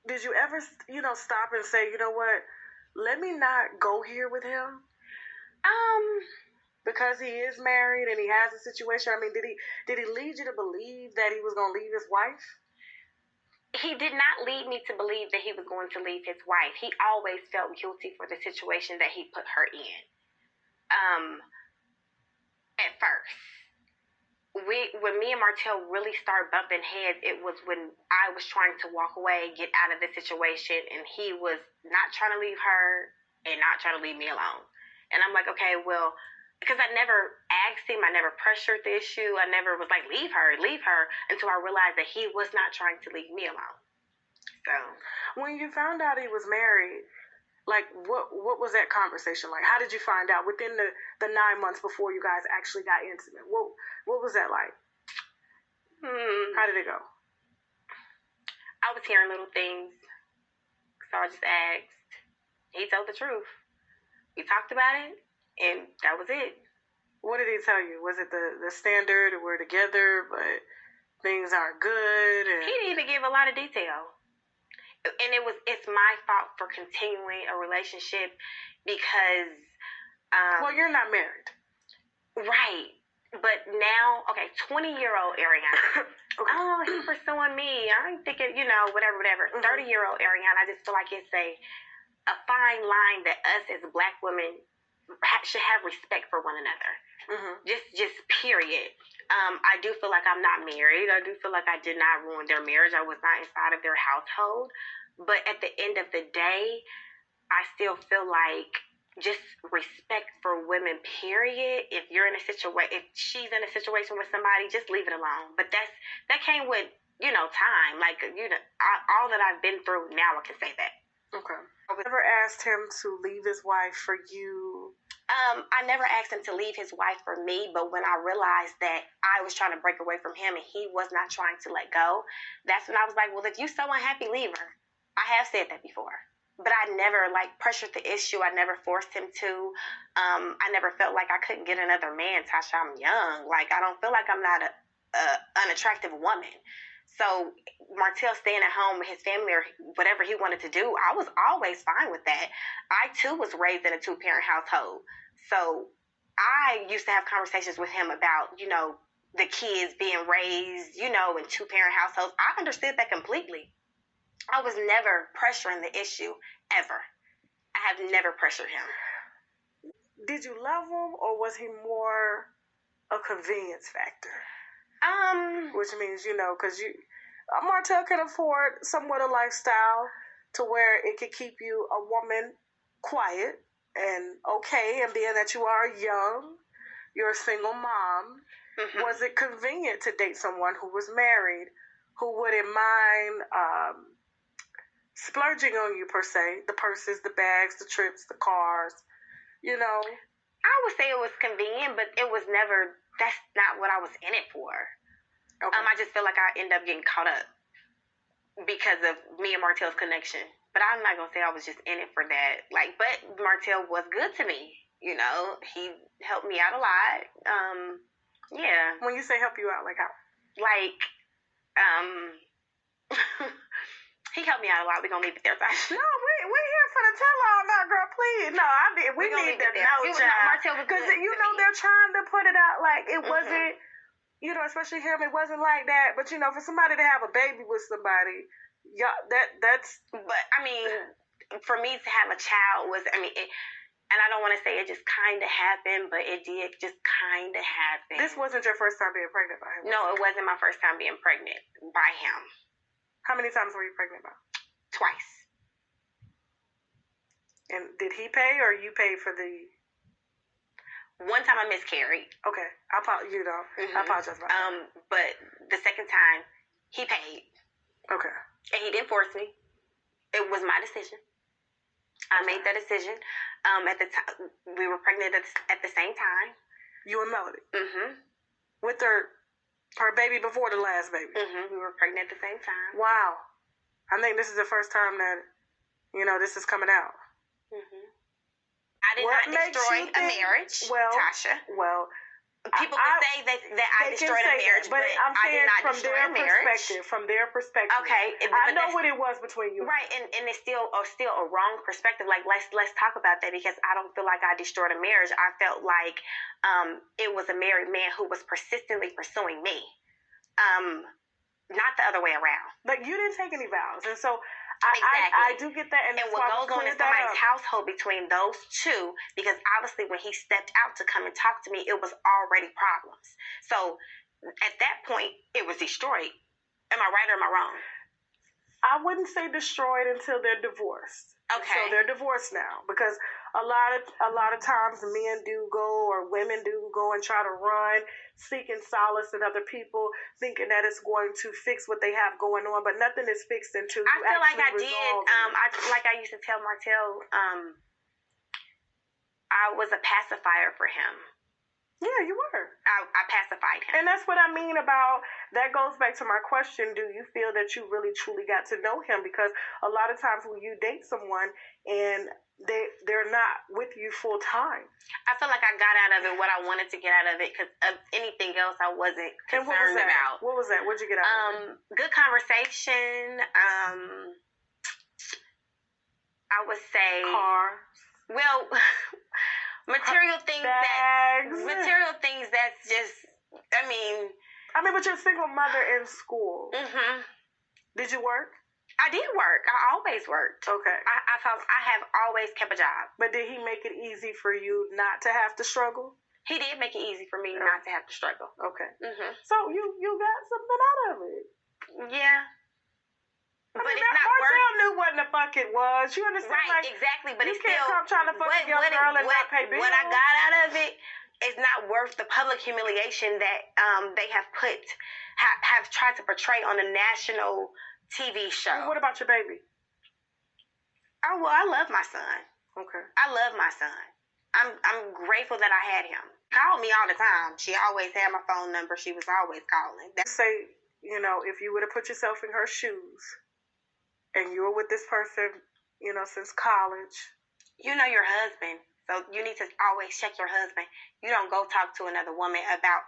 did you ever, stop and say, you know what, let me not go here with him? Because he is married and he has a situation. I mean, did he lead you to believe that he was going to leave his wife? He did not lead me to believe that he was going to leave his wife. He always felt guilty for the situation that he put her in. At first, when me and Martell really started bumping heads, it was when I was trying to walk away, get out of the situation, and he was not trying to leave her and not trying to leave me alone. And I'm like, okay, well, because I never asked him, I never pressured the issue, I never was like, leave her, until I realized that he was not trying to leave me alone. So, when you found out he was married, like, what was that conversation like? How did you find out within the 9 months before you guys actually got intimate? What was that like? How did it go? I was hearing little things, so I just asked. He told the truth. We talked about it, and that was it. What did he tell you? Was it the standard, we're together, but things aren't good? He didn't even give a lot of detail. And it's my fault for continuing a relationship because... well, you're not married. Right. But now, 20-year-old Arionne. Okay. Oh, he's pursuing me. I'm thinking, whatever. 30-year-old Arionne, I just feel like it's a fine line that us as Black women should have respect for one another. Just period. I do feel like I'm not married. I do feel like I did not ruin their marriage. I was not inside of their household. But at the end of the day, I still feel like just respect for women, period. If you're in a situation, if she's in a situation with somebody, just leave it alone. But that came with, time. Like, all that I've been through, now I can say that. Okay. I never asked him to leave his wife for you. I never asked him to leave his wife for me, but when I realized that I was trying to break away from him and he was not trying to let go, that's when I was like, well, if you're so unhappy, leave her. I have said that before. But I never, pressured the issue. I never forced him to. I never felt like I couldn't get another man, Tasha. I'm young. I don't feel like I'm not an attractive woman. So Martell staying at home with his family or whatever he wanted to do, I was always fine with that. I, too, was raised in a two-parent household. So I used to have conversations with him about, the kids being raised, in two-parent households. I understood that completely. I was never pressuring the issue, ever. I have never pressured him. Did you love him, or was he more a convenience factor? Which means, because Martell can afford somewhat a lifestyle to where it could keep you a woman quiet and okay, and being that you are young, you're a single mom, was it convenient to date someone who was married, who wouldn't mind splurging on you, per se, the purses, the bags, the trips, the cars, I would say it was convenient, but it was never, that's not what I was in it for. Okay. I just feel like I end up getting caught up because of me and Martell's connection. But I'm not going to say I was just in it for that. But Martell was good to me. He helped me out a lot. Yeah. When you say help you out, how? He helped me out a lot. We're going to leave it there. No, we're here for the tell-all now, girl. Please. No, we need to know, child. Because, they're trying to put it out it wasn't, especially him, it wasn't like that. But, for somebody to have a baby with somebody, that's... But, for me to have a child was, and I don't want to say it just kind of happened, but it did just kind of happen. This wasn't your first time being pregnant by him? No, it wasn't my first time being pregnant by him. How many times were you pregnant by? Twice. And did he pay or you paid for the... One time I miscarried. Okay. I apologize about that. But the second time, he paid. Okay. And he didn't force me. It was my decision. I made that decision. At the time, we were pregnant at the same time. You and Melody? Mm-hmm. With her baby before the last baby? Mm-hmm. We were pregnant at the same time. Wow. I think this is the first time that, this is coming out. Mm-hmm. I did not destroy a marriage, Tasha. Well, People can say that I destroyed a marriage, but I'm saying I did not destroy a marriage. From their perspective. Okay. I know what it was between you. Right, and it's still a wrong perspective. Like, let's talk about that, because I don't feel like I destroyed a marriage. I felt like it was a married man who was persistently pursuing me. Not the other way around. But you didn't take any vows, and so exactly. I do get that. And what goes on in somebody's household between those two, because obviously when he stepped out to come and talk to me, it was already problems. So at that point, it was destroyed. Am I right or am I wrong? I wouldn't say destroyed until they're divorced. Okay. So they're divorced now, because a lot of times men do go, or women do go and try to run, seeking solace in other people, thinking that it's going to fix what they have going on, but nothing is fixed until you I feel like I did. I used to tell Martell, I was a pacifier for him. Yeah, you were. I pacified him. And that's what I mean about, that goes back to my question, do you feel that you really truly got to know him? Because a lot of times when you date someone and they're not with you full time. I feel like I got out of it what I wanted to get out of it, because of anything else I wasn't concerned about. What was that? What'd you get out of it? Good conversation. I would say... Car. Well... Material things that's just, I mean, but you're a single mother in school. Mm-hmm. Did you work? I did work. I always worked. Okay. I have always kept a job. But did he make it easy for you not to have to struggle? He did make it easy for me not to have to struggle. Okay. Mm-hmm. So you got something out of it. Yeah. But it's not Martell knew what the fuck it was. You understand? Right, like, exactly. But you it's can't still... come trying to fuck a young girl and not pay bills. What I got out of it is not worth the public humiliation that they have tried to portray on a national TV show. Well, what about your baby? Oh, well, I love my son. Okay. I love my son. I'm grateful that I had him. Called me all the time. She always had my phone number. She was always calling. Say, if you would have put yourself in her shoes, and you were with this person, since college. You know your husband, so you need to always check your husband. You don't go talk to another woman about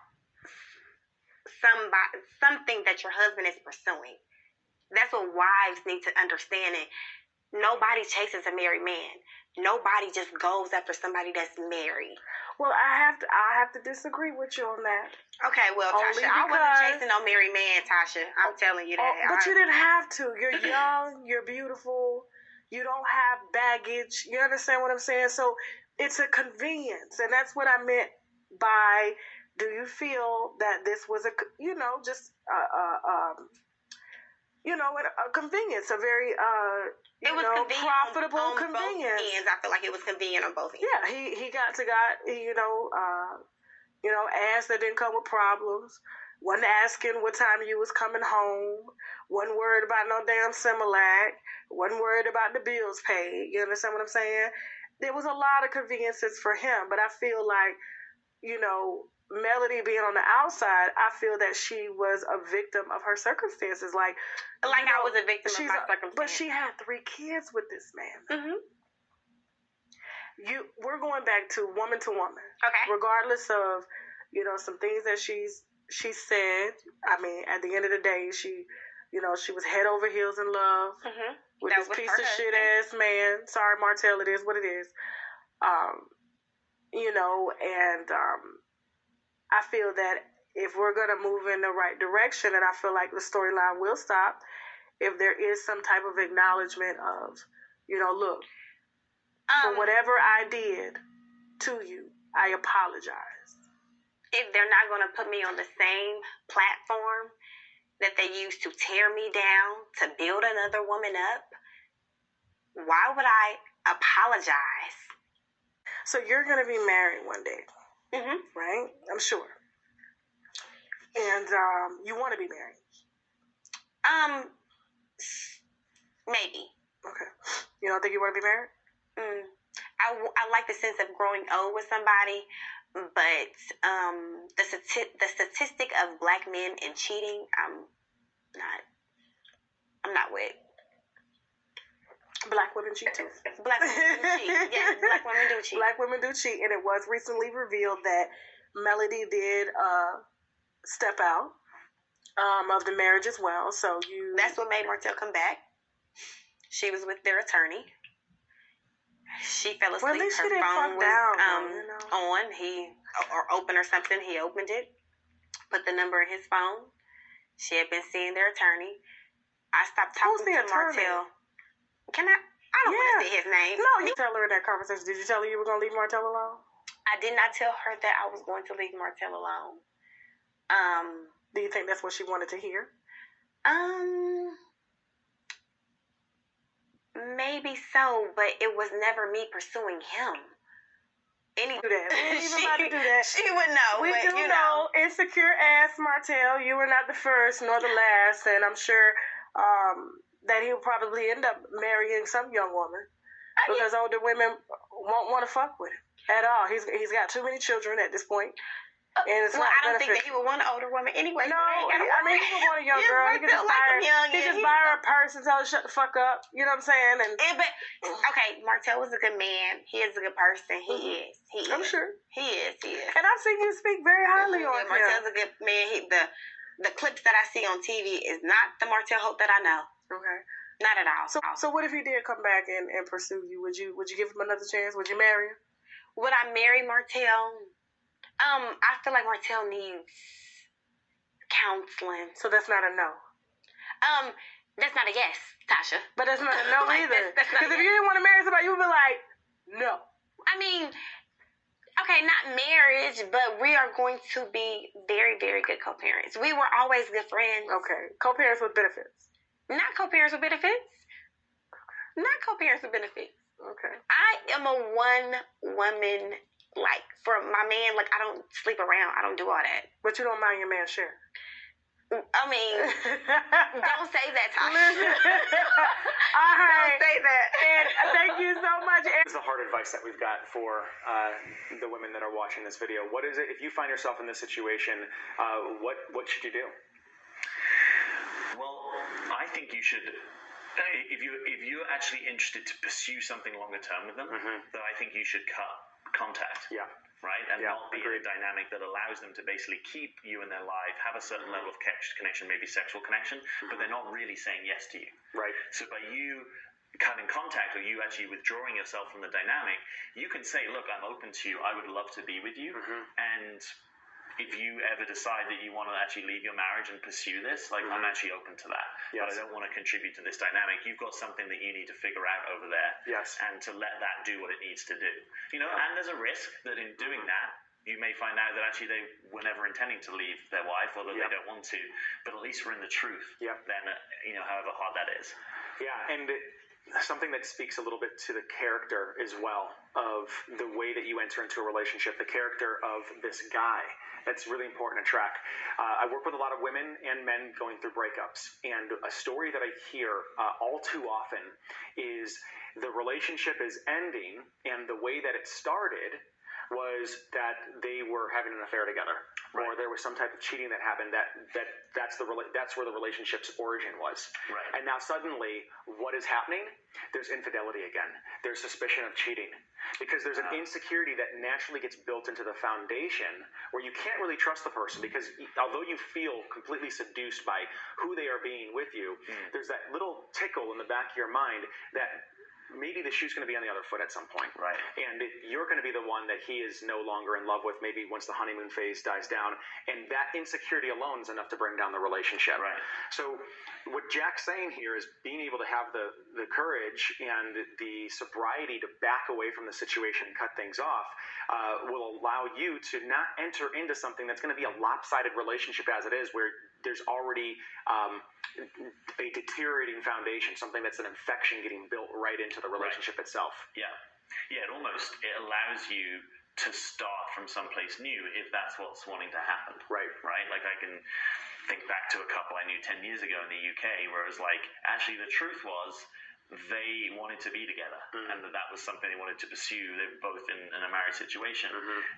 something that your husband is pursuing. That's what wives need to understand. It. Nobody chases a married man. Nobody just goes after somebody that's married. Well, I have to disagree with you on that. Okay, well, Tasha, I wasn't chasing no married man, Tasha. I'm telling you that. But you didn't have to. You're young. You're beautiful. You don't have baggage. You understand what I'm saying? So it's a convenience, and that's what I meant by. Do you feel that this was a convenience, a very profitable convenience. Both ends. I feel like it was convenient on both ends. Yeah, he got asked that didn't come with problems. Wasn't asking what time you was coming home. Wasn't worried about no damn Similac. Wasn't worried about the bills paid. You understand what I'm saying? There was a lot of conveniences for him, but I feel like, Melody being on the outside, I feel that she was a victim of her circumstances. Like I was a victim of my circumstances. But she had 3 kids with this man. Mm-hmm. We're going back to woman. Okay. Regardless of, some things that she said. I mean, at the end of the day, she was head over heels in love with this piece of shit ass man. Sorry, Martell, it is what it is. I feel that if we're going to move in the right direction, and I feel like the storyline will stop, if there is some type of acknowledgement of, look, for whatever I did to you, I apologize. If they're not going to put me on the same platform that they used to tear me down to build another woman up, why would I apologize? So you're going to be married one day. Mm-hmm. Right? I'm sure. And you want to be married? Maybe. Okay. You don't think you want to be married? I like the sense of growing old with somebody, but the statistic of black men and cheating, I'm not with. Black women cheat too. Black women do cheat. Yes, black women do cheat. Black women do cheat, and it was recently revealed that Melody did step out of the marriage as well. So that's what made Martell come back. She was with their attorney. She fell asleep. Well, at least her she didn't phone fuck was down, on. Or open or something. He opened it. Put the number in his phone. She had been seeing their attorney. I stopped talking to Martell. Can I? I don't want to say his name. No, you tell her in that conversation. Did you tell her you were going to leave Martell alone? I did not tell her that I was going to leave Martell alone. Do you think that's what she wanted to hear? Maybe so, but it was never me pursuing him. We ain't even about to do that. She would know. We do know, insecure ass Martell, you were not the first nor the last, and I'm sure that he'll probably end up marrying some young woman because older women won't want to fuck with him at all. He's got too many children at this point. And it's I don't think that he would want an older woman anyway. No, I mean, he would want a young girl. He could just buy her a purse and tell her to shut the fuck up. You know what I'm saying? Okay, Martell was a good man. He is a good person. He is. I'm sure. He is. And I've seen you speak very highly on him. Martell's a good man. The clips that I see on TV is not the Martell Holt that I know. Okay. Not at all. So what if he did come back and pursue you? Would you give him another chance? Would you marry him? Would I marry Martell? I feel like Martell needs counseling. So that's not a no. That's not a yes, Tasha. But that's not a no either. Because if you didn't want to marry somebody, you would be like, no. I mean, okay, not marriage, but we are going to be very, very good co-parents. We were always good friends. Okay, co-parents with benefits. Not co-parents with benefits. Not co-parents with benefits. Okay. I am a one-woman. Like, for my man, like, I don't sleep around. I don't do all that. But you don't mind your man sharing? I mean, don't say that, Tasha. All right. Don't say that. And thank you so much. This is the hard advice that we've got for the women that are watching this video. What is it, if you find yourself in this situation, what should you do? Well, I think you should... If you're actually interested to pursue something longer term with them, then I think you should cut contact. Yeah. Right? And not be in a dynamic that allows them to basically keep you in their life, have a certain level of connection, maybe sexual connection, but they're not really saying yes to you. Right. So by you cutting contact or you actually withdrawing yourself from the dynamic, you can say, look, I'm open to you. I would love to be with you. And if you ever decide that you want to actually leave your marriage and pursue this, like, I'm actually open to that. Yes. But I don't want to contribute to this dynamic. You've got something that you need to figure out over there. Yes. And to let that do what it needs to do. You know, and there's a risk that in doing that, you may find out that actually they were never intending to leave their wife, or that they don't want to. But at least we're in the truth. Yeah. Then, however hard that is. Yeah, and something that speaks a little bit to the character as well of the way that you enter into a relationship, the character of this guy. That's really important to track. I work with a lot of women and men going through breakups, and a story that I hear all too often is the relationship is ending, and the way that it started was that they were having an affair together, or there was some type of cheating that happened. That's where the relationship's origin was. Right. And now suddenly, what is happening? There's infidelity again. There's suspicion of cheating, because there's an insecurity that naturally gets built into the foundation where you can't really trust the person, because although you feel completely seduced by who they are being with you, there's that little tickle in the back of your mind that maybe the shoe's going to be on the other foot at some point. Right. And you're going to be the one that he is no longer in love with, maybe once the honeymoon phase dies down. And that insecurity alone is enough to bring down the relationship. Right. So what Jack's saying here is being able to have the courage and the sobriety to back away from the situation and cut things off will allow you to not enter into something that's going to be a lopsided relationship as it is, where there's already a deteriorating foundation, something that's an infection getting built right into the relationship itself. Yeah. Yeah, it allows you to start from someplace new if that's what's wanting to happen. Right. Right? Like, I can think back to a couple I knew 10 years ago in the UK where it was like, actually the truth was they wanted to be together, and that was something they wanted to pursue. They were both in a married situation,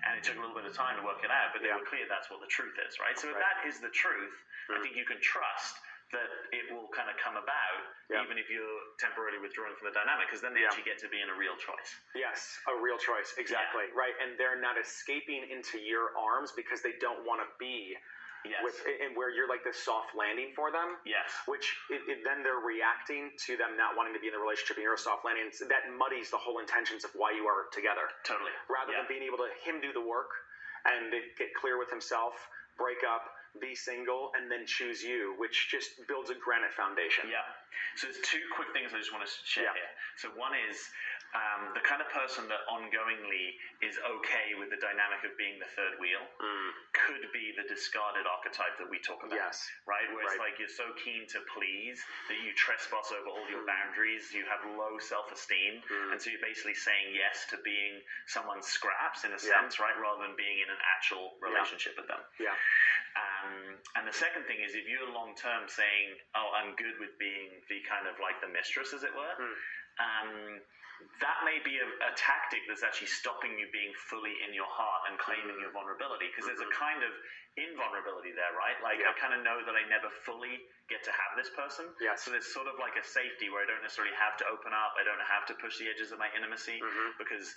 and it took a little bit of time to work it out, but they were clear that's what the truth is, right? So if that is the truth, I think you can trust that it will kind of come about, even if you're temporarily withdrawing from the dynamic, because then they actually get to be in a real choice. Yes, a real choice, exactly, right. And they're not escaping into your arms because they don't want to be and where you're like this soft landing for them. Yes. Which then they're reacting to them not wanting to be in the relationship and you're a soft landing. So that muddies the whole intentions of why you are together. Totally. Rather than being able to him do the work and get clear with himself, break up, be single, and then choose you, which just builds a granite foundation. Yeah. So there's two quick things I just want to share here. So one is the kind of person that ongoingly is okay with the dynamic of being the third wheel could be the discarded archetype that we talk about. Yes. Right? Where it's like you're so keen to please that you trespass over all your boundaries, you have low self-esteem, and so you're basically saying yes to being someone's scraps in a sense, right? Rather than being in an actual relationship with them. Yeah. And the second thing is if you're long-term saying, oh, I'm good with being the kind of like the mistress, as it were, that may be a tactic that's actually stopping you being fully in your heart and claiming your vulnerability, because there's a kind of invulnerability there, right? Like I kind of know that I never fully get to have this person. Yes. So there's sort of like a safety where I don't necessarily have to open up. I don't have to push the edges of my intimacy because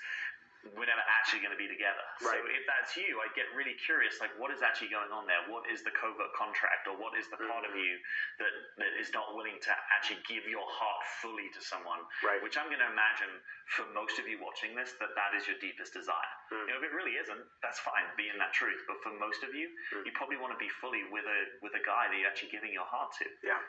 we're never actually going to be together. Right. So if that's you, I get really curious, like what is actually going on there? What is the covert contract, or what is the part of you that is not willing to actually give your heart fully to someone? Right. Which I'm going to imagine for most of you watching this, that is your deepest desire. You know, if it really isn't, that's fine, be in that truth. But for most of you, you probably want to be fully with a guy that you're actually giving your heart to. Yeah.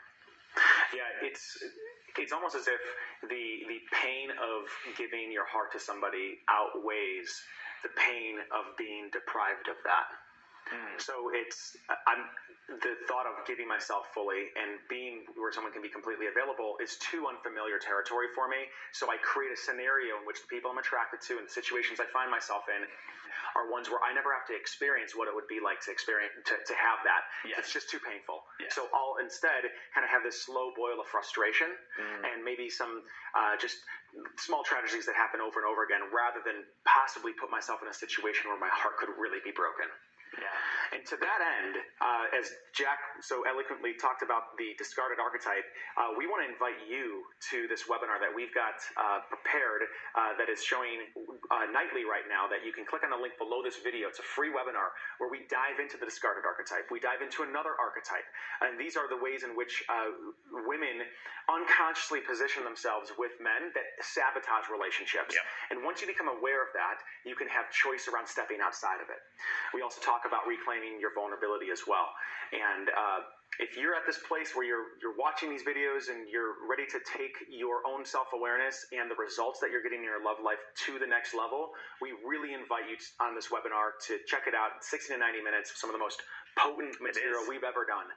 Yeah, it's almost as if the pain of giving your heart to somebody outweighs the pain of being deprived of that. So the thought of giving myself fully and being where someone can be completely available is too unfamiliar territory for me. So I create a scenario in which the people I'm attracted to and the situations I find myself in are ones where I never have to experience what it would be like to have that. Yes. It's just too painful. Yes. So I'll instead kind of have this slow boil of frustration and maybe some just small tragedies that happen over and over again, rather than possibly put myself in a situation where my heart could really be broken. Yeah. And to that end, as Jack so eloquently talked about the discarded archetype, we want to invite you to this webinar that we've got prepared that is showing nightly right now, that you can click on the link below this video. It's a free webinar where we dive into the discarded archetype. We dive into another archetype. And these are the ways in which women unconsciously position themselves with men that sabotage relationships. Yeah. And once you become aware of that, you can have choice around stepping outside of it. We also talk about reclaiming your vulnerability as well. And if you're at this place where you're watching these videos and you're ready to take your own self-awareness and the results that you're getting in your love life to the next level, we really invite you on this webinar to check it out. 60 to 90 minutes, some of the most potent material we've ever done.